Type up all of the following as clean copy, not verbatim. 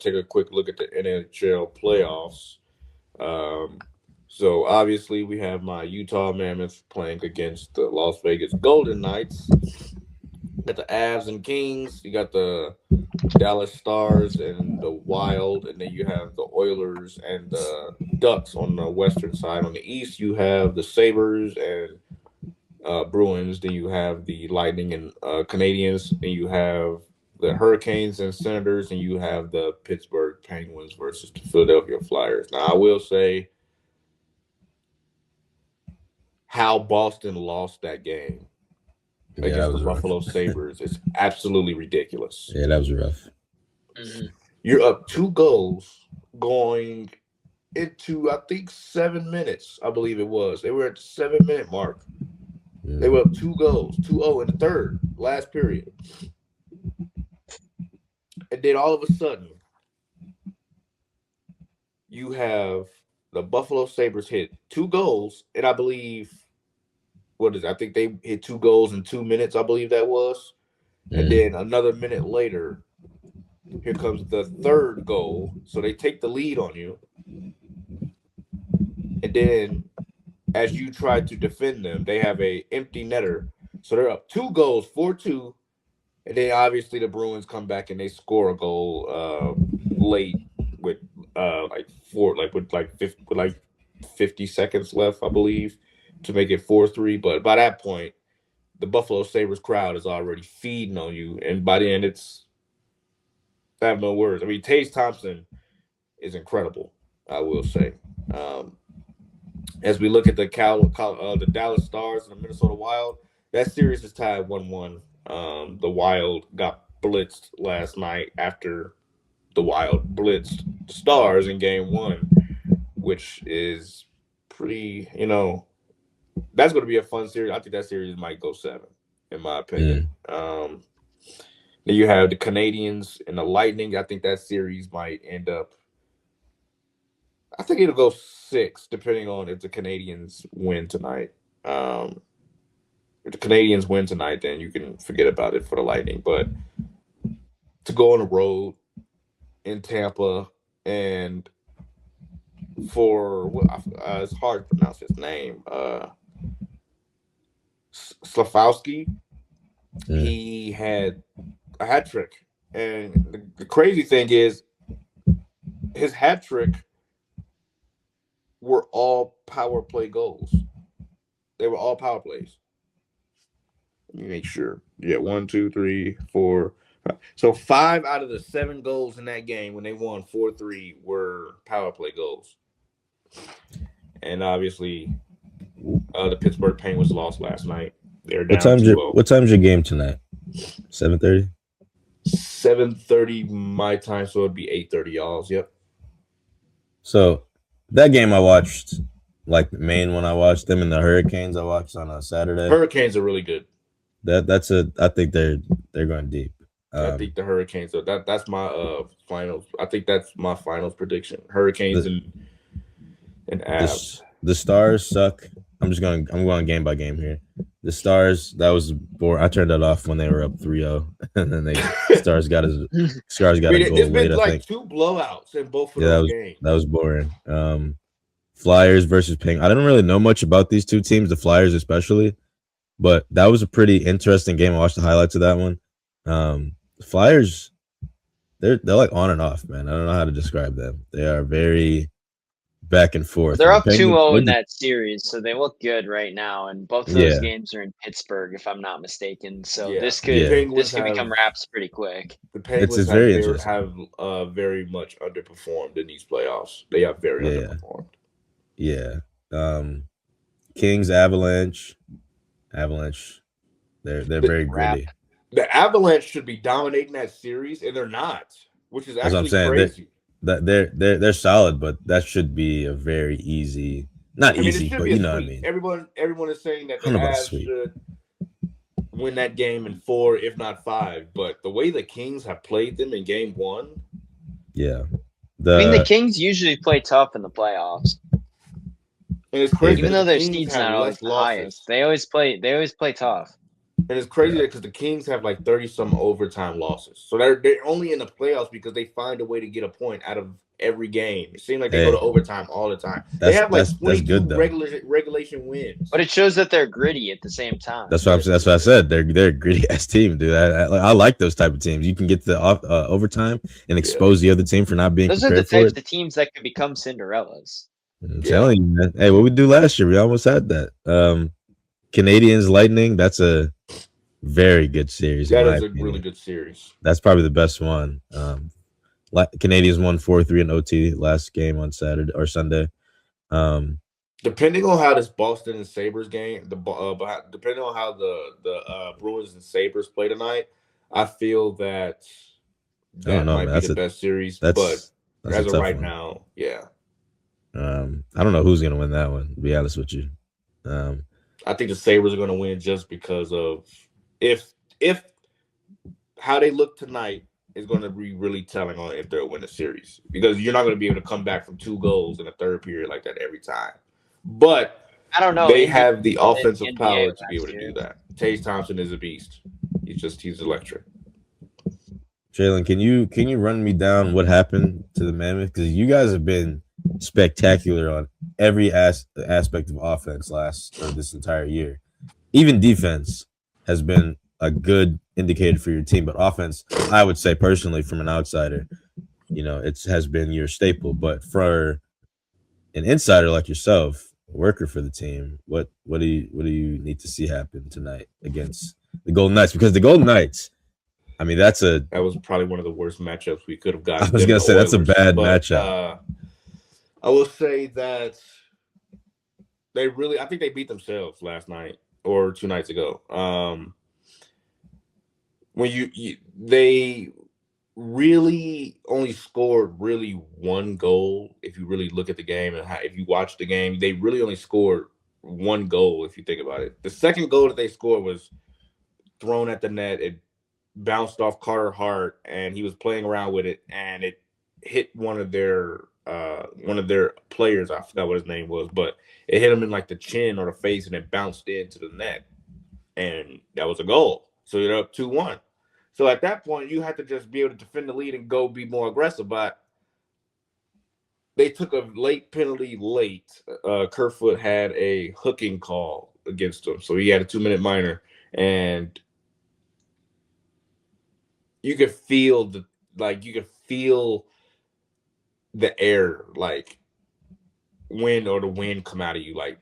take a quick look at the NHL playoffs. Um, so obviously we have my Utah Mammoth playing against the Las Vegas Golden Knights. Got the Avs and Kings. You got the Dallas Stars and the Wild, and then you have the Oilers and the Ducks on the western side. On the east, you have the Sabers and Bruins. Then you have the Lightning and Canadians. Then you have the Hurricanes and Senators, and you have the Pittsburgh Penguins versus the Philadelphia Flyers. Now, I will say how Boston lost that game Yeah, that against the was rough. Buffalo Sabres is absolutely ridiculous. Yeah, that was rough. Mhm. You're up 2 goals going into, I think, 7 minutes, I believe it was. They were at the 7 minute mark. They were up 2 goals, 2-0 in the third, last period. And then all of a sudden, you have the Buffalo Sabres hit 2 goals, and I believe, what is it? I think they hit 2 goals in 2 minutes, I believe that was. And then another minute later, here comes the third goal. So they take the lead on you. And then as you try to defend them, they have a empty netter. So they're up 2 goals, 4-2. And then obviously the Bruins come back and they score a goal late with with 50 seconds left, I believe, to make it 4-3. But by that point, the Buffalo Sabres crowd is already feeding on you. And by the end, I have no words. I mean, Tage Thompson is incredible, I will say. Um, as we look at the Dallas Stars and the Minnesota Wild, that series is tied 1-1. The Wild got blitzed last night after the Wild blitzed the Stars in Game One, which is pretty. That's going to be a fun series. I think that series might go 7, in my opinion. Then you have the Canadians and the Lightning. I think that series might end up. I think it'll go 6, depending on if the Canadians win tonight. If the Canadians win tonight, then you can forget about it for the Lightning. But to go on the road in Tampa and it's hard to pronounce his name. Slafowski, he had a hat trick, and the crazy thing is, his hat trick were all power play goals. They were all power plays. Let me make sure. Yeah, 1, 2, 3, 4. So 5 out of the 7 goals in that game when they won 4-3 were power play goals. And obviously, the Pittsburgh Penguins lost last night. They're down 2-0. What time's your game tonight? 7:30. 7:30 my time, so it'd be 8:30 y'all's. Yep. So that game I watched, like the main one I watched, them and the Hurricanes I watched on a Saturday. Hurricanes are really good. I think they're going deep. I think the Hurricanes are that's my finals. I think that's my finals prediction. Hurricanes and Avs. The Stars suck. I'm going game by game here. The Stars, that was boring. I turned that off when they were up 3-0, and then Stars got a goal There's late. been I think 2 blowouts in both of those games. That was boring. Flyers versus Penguins. I don't really know much about these two teams, the Flyers especially, but that was a pretty interesting game. I watched the highlights of that one. The Flyers, they're like on and off, man. I don't know how to describe them. They are very back and forth. They're up 2-0 in that series, so they look good right now. And both of those games are in Pittsburgh, if I'm not mistaken. So this could become wraps pretty quick. The Penguins have very much underperformed in these playoffs. They have very underperformed. Yeah. Kings, Avalanche. They're very gritty. The Avalanche should be dominating that series, and they're not, which is actually crazy. They're solid, but that should be a very easy, easy, but you know what I mean. Everyone is saying that the Avs should win that game in 4, if not 5. But the way the Kings have played them in Game 1, the Kings usually play tough in the playoffs. And it's crazy, even though their seed's not always the highest. They always play tough. And it's crazy because the Kings have like 30-some overtime losses. So they're only in the playoffs because they find a way to get a point out of every game. It seems like they go to overtime all the time. They have like 22 regulation wins. But it shows that they're gritty at the same time. That's what I said. They're a gritty ass team, dude. I like those type of teams. You can get the overtime and expose the other team for not being. Those are the types of teams that could become Cinderellas. I'm telling you, man. Hey, what we do last year? We almost had that. Canadiens Lightning. That's a very good series. That is a really good series. That's probably the best one. Canadiens won 4-3 in OT last game on Saturday or Sunday. Depending on how this Boston and Sabres game, depending on how the Bruins and Sabres play tonight, I feel that might be the best series. But as of right now, yeah. I don't know who's going to win that one, to be honest with you. I think the Sabres are going to win just because of if how they look tonight is going to be really telling on if they'll win the series, because you're not going to be able to come back from 2 goals in the third period like that every time. But I don't know. They have the offensive power to be able to do that. Tage Thompson is a beast. He's electric. Jalen, can you run me down what happened to the Mammoth? Because you guys have been spectacular on every aspect of offense this entire year. Even defense has been a good indicator for your team, but offense, I would say personally, from an outsider, it has been your staple. But for an insider like yourself, a worker for the team, what do you need to see happen tonight against the Golden Knights? Because the Golden Knights, I mean, that was probably one of the worst matchups we could have gotten. I was gonna say that's a bad matchup. I will say that I think they beat themselves last night or 2 nights ago. When they really only scored really 1 goal. If you really look at the game and if you watch the game, they really only scored 1 goal. If you think about it, the second goal that they scored was thrown at the net. It bounced off Carter Hart, and he was playing around with it, and it hit one of their players. I forgot what his name was, but it hit him in like the chin or the face, and it bounced into the net, and that was a goal. So you're up 2-1. So at that point, you have to just be able to defend the lead and go be more aggressive. But they took a late penalty late. Kerfoot had a hooking call against him, so he had a 2-minute minor, and you could feel the air, like the wind come out of you, like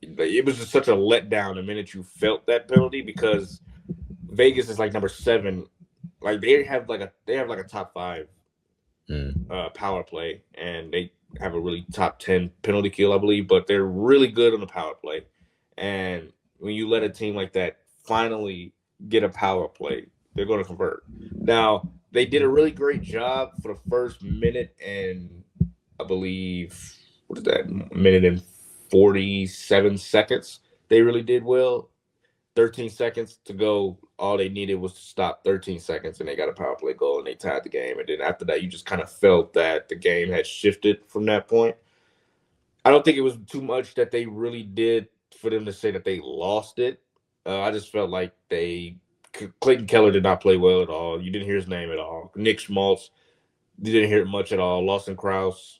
it was just such a letdown the minute you felt that penalty, because Vegas is like number 7. Like they have like a top 5 power play, and they have a really top 10 penalty kill, I believe, but they're really good on the power play. And when you let a team like that finally get a power play, they're going to convert. Now, they did a really great job for the first minute and I believe, what is that, minute and 47 seconds. They really did well. 13 seconds to go. All they needed was to stop 13 seconds, and they got a power play goal, and they tied the game. And then after that, you just kind of felt that the game had shifted from that point. I don't think it was too much that they really did for them to say that they lost it. I just felt like Clayton Keller did not play well at all. You didn't hear his name at all. Nick Schmaltz, you didn't hear it much at all. Lawson Krause,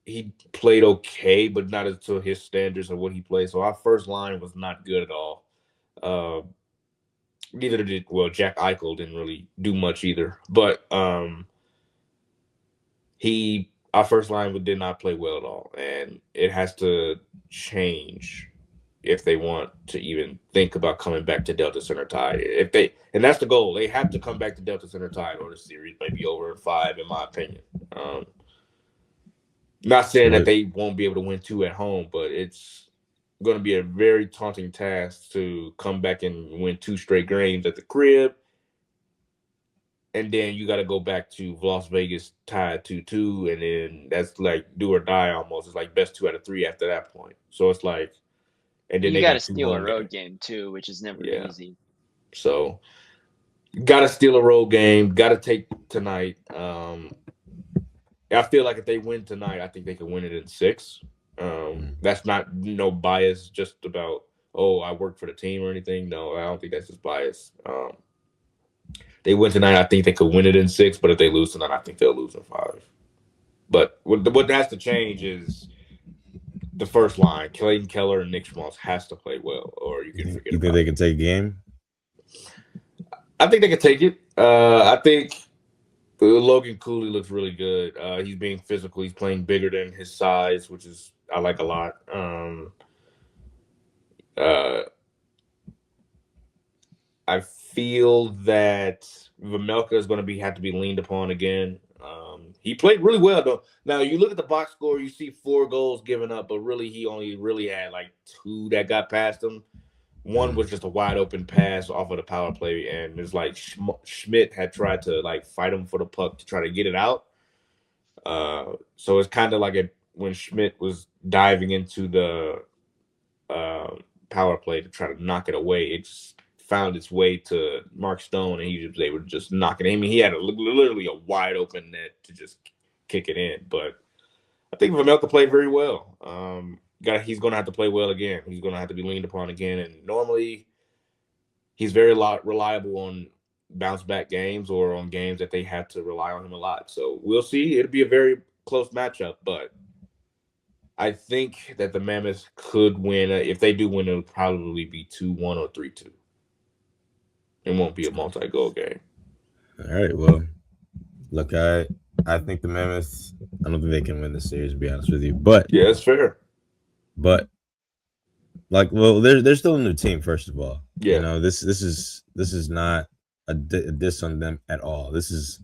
he played okay, but not to his standards of what he played. So our first line was not good at all. Neither did Jack Eichel didn't really do much either. But our first line did not play well at all, and it has to change if they want to even think about coming back to Delta Center Tide. And that's the goal. They have to come back to Delta Center Tide, or the series may be over in 5, in my opinion. Not saying that they won't be able to win 2 at home, but it's going to be a very taunting task to come back and win 2 straight games at the crib. And then you got to go back to Las Vegas tied 2-2, and then that's like do or die almost. It's like best 2 out of 3 after that point. So it's like, and then you got to steal a road game too, which is never easy. So got to steal a road game. Got to take tonight. I feel like if they win tonight, I think they can win it in 6. That's not no bias, just about I work for the team or anything. No, I don't think that's just bias. They win tonight. I think they could win it in 6, but if they lose tonight, I think they'll lose in 5. But what has to change is the first line. Clayton Keller and Nick Schmaltz has to play well, or you can forget you about think they can take a game? I think they can take it. I think Logan Cooley looks really good. He's being physical. He's playing bigger than his size, which is I like a lot. Uh, I feel that Vamelka is going to have to be leaned upon again. He played really well though. Now you look at the box score, you see 4 goals given up, but really he only really had like 2 that got past him. One was just a wide open pass off of the power play, and it's like Schmidt had tried to like fight him for the puck to try to get it out. So it's kind of like when Schmidt was diving into the power play to try to knock it away, it just found its way to Mark Stone, and he was able to just knock it in. I mean, he had literally a wide open net to just kick it in. But I think Vamelka played very well. He's going to have to play well again. He's going to have to be leaned upon again. And normally, he's very reliable on bounce back games or on games that they have to rely on him a lot. So we'll see. It'll be a very close matchup, but I think that the Mammoths could win. If they do win, it'll probably be 2-1 or 3-2. It won't be a multi-goal game. All right. Well, look, I think the Mammoths. I don't think they can win the series. To be honest with you, but yeah, it's fair. But they're still a new team. First of all, yeah. You know, this is not a diss on them at all. This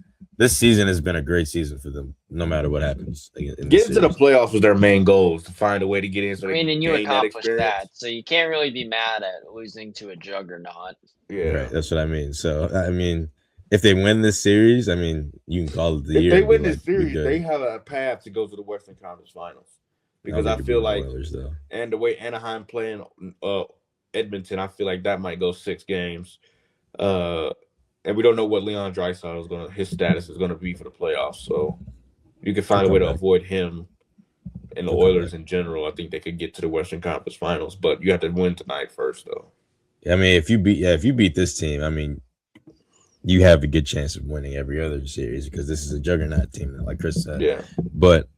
season has been a great season for them, no matter what happens. Getting to the playoffs was their main goal, to find a way to get in. So and you accomplished that, so you can't really be mad at losing to a juggernaut. Yeah, right. That's what I mean. So, I mean, if they win this series, I mean, you can call it the year. If they win this series, they have a path to go to the Western Conference Finals. Because I feel like, and the way Anaheim playing Edmonton, I feel like that might go 6 games. And we don't know what Leon Draisaitl his status is gonna be for the playoffs. So you can find a way to avoid him and the Oilers in general. I think they could get to the Western Conference Finals, but you have to win tonight first, though. I mean, if you beat this team, I mean, you have a good chance of winning every other series because this is a juggernaut team, like Chris said. Yeah. But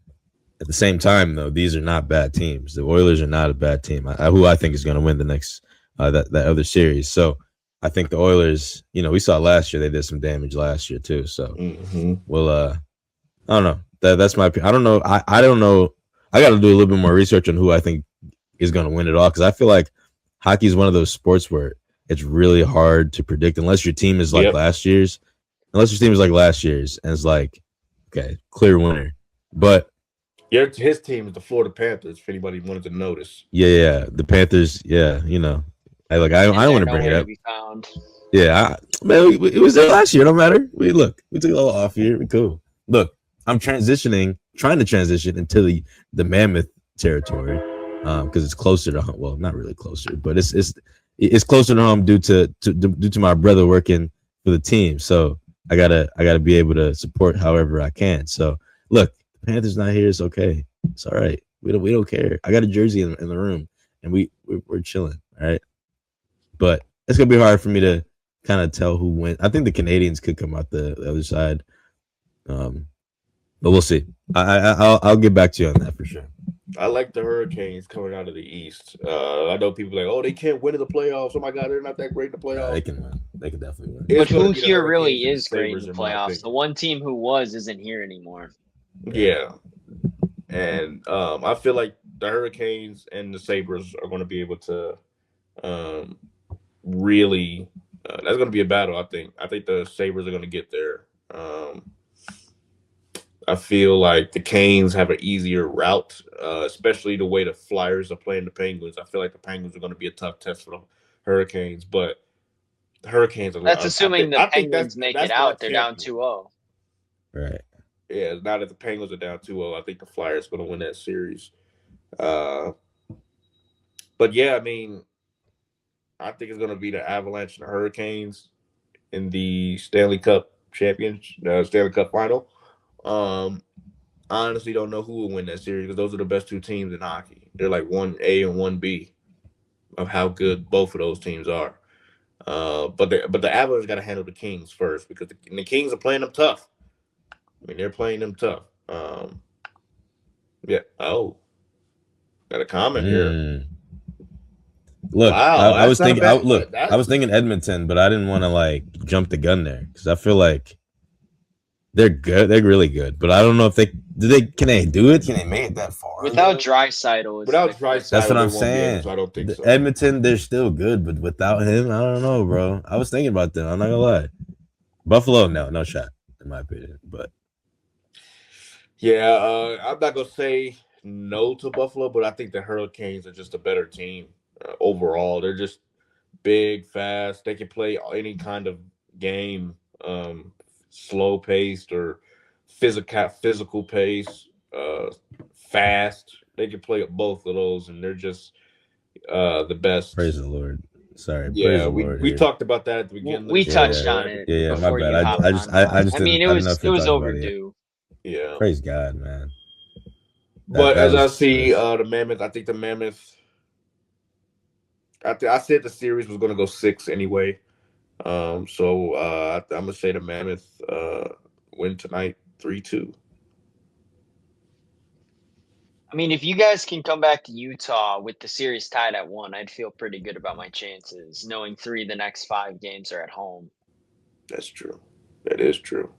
at the same time, though, these are not bad teams. The Oilers are not a bad team. Who I think is going to win the next that other series. So I think the Oilers, you know, we saw last year they did some damage last year too. So we'll I don't know. That's my opinion. I don't know. I don't know. I got to do a little bit more research on who I think is going to win it all because I feel like hockey is one of those sports where it's really hard to predict unless your team is like last year's. Unless your team is like last year's and it's like, okay, clear winner. But his team is the Florida Panthers. If anybody wanted to notice, yeah, the Panthers. Yeah, you know, I don't want to bring it up. Yeah, it was there last year. It don't matter. We took a little off here. We cool. Look, I'm trying to transition into the Mammoth territory because it's closer to home. Well, not really closer, but it's closer to home due to my brother working for the team. So I gotta be able to support however I can. So look. Panthers not here. It's okay. It's all right. We don't care. I got a jersey in the room, and we're chilling. All right. But it's gonna be hard for me to kind of tell who wins. I think the Canadians could come out the other side, but we'll see. I'll get back to you on that for sure. I like the Hurricanes coming out of the East. I know people are like, oh, they can't win in the playoffs. Oh my God, they're not that great in the playoffs. They can win. They can definitely win. But who here really is great in the playoffs? The one team who isn't here anymore. Yeah, and I feel like the Hurricanes and the Sabres are going to be able to really. That's going to be a battle. I think the Sabres are going to get there. I feel like the Canes have an easier route, especially the way the Flyers are playing the Penguins. I feel like the Penguins are going to be a tough test for the Hurricanes, but the Hurricanes are. That's assuming the Penguins make it out. They're down 2-0. Right. Yeah, now that the Penguins are down 2-0, I think the Flyers are going to win that series. But yeah, I mean, I think it's going to be the Avalanche and the Hurricanes in the Stanley Cup Stanley Cup final. I honestly don't know who will win that series because those are the best 2 teams in hockey. They're like 1A and 1B. of how good both of those teams are. But the Avalanche got to handle the Kings first because the Kings are playing them tough. I mean, they're playing them tough. Yeah. Oh, got a comment here. Look, wow, I was thinking. I was thinking Edmonton, but I didn't want to like jump the gun there because I feel like they're good. They're really good, but I don't know if they can they do it? Can they make it that far? Without Draisaitl, that's what I'm saying. I don't think so. Edmonton, they're still good, but without him, I don't know, bro. I was thinking about them. I'm not gonna lie. Buffalo, no shot, in my opinion. But yeah, I'm not gonna say no to Buffalo, but I think the Hurricanes are just a better team overall. They're just big, fast. They can play any kind of game, slow paced or physical pace, fast. They can play both of those, and they're just the best. Praise the Lord. Sorry. Yeah, we talked about that at the beginning. We touched on it. Yeah, my bad. I just mean, it was overdue. Yeah. Praise God, man. But as I see the Mammoth, I think the Mammoth. I said the series was going to go 6 anyway. So I'm gonna say the Mammoth win tonight 3-2. I mean, if you guys can come back to Utah with the series tied at 1, I'd feel pretty good about my chances, knowing 3 of the next 5 games are at home. That's true. That is true.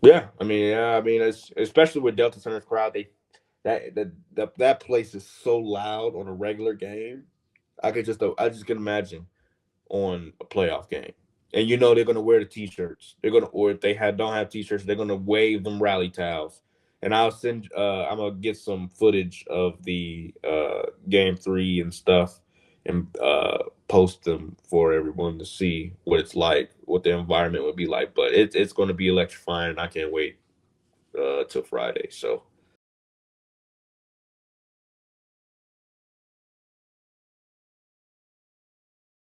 Yeah, I mean, especially with Delta Center's crowd, that place is so loud on a regular game. I just can imagine on a playoff game, and they're gonna wear the T-shirts. They're gonna, or if they don't have T-shirts, they're gonna wave them rally towels. And I'll send. I'm gonna get some footage of the game 3 and stuff, and post them for everyone to see what it's like, what the environment would be like. But it's going to be electrifying, and I can't wait till Friday. So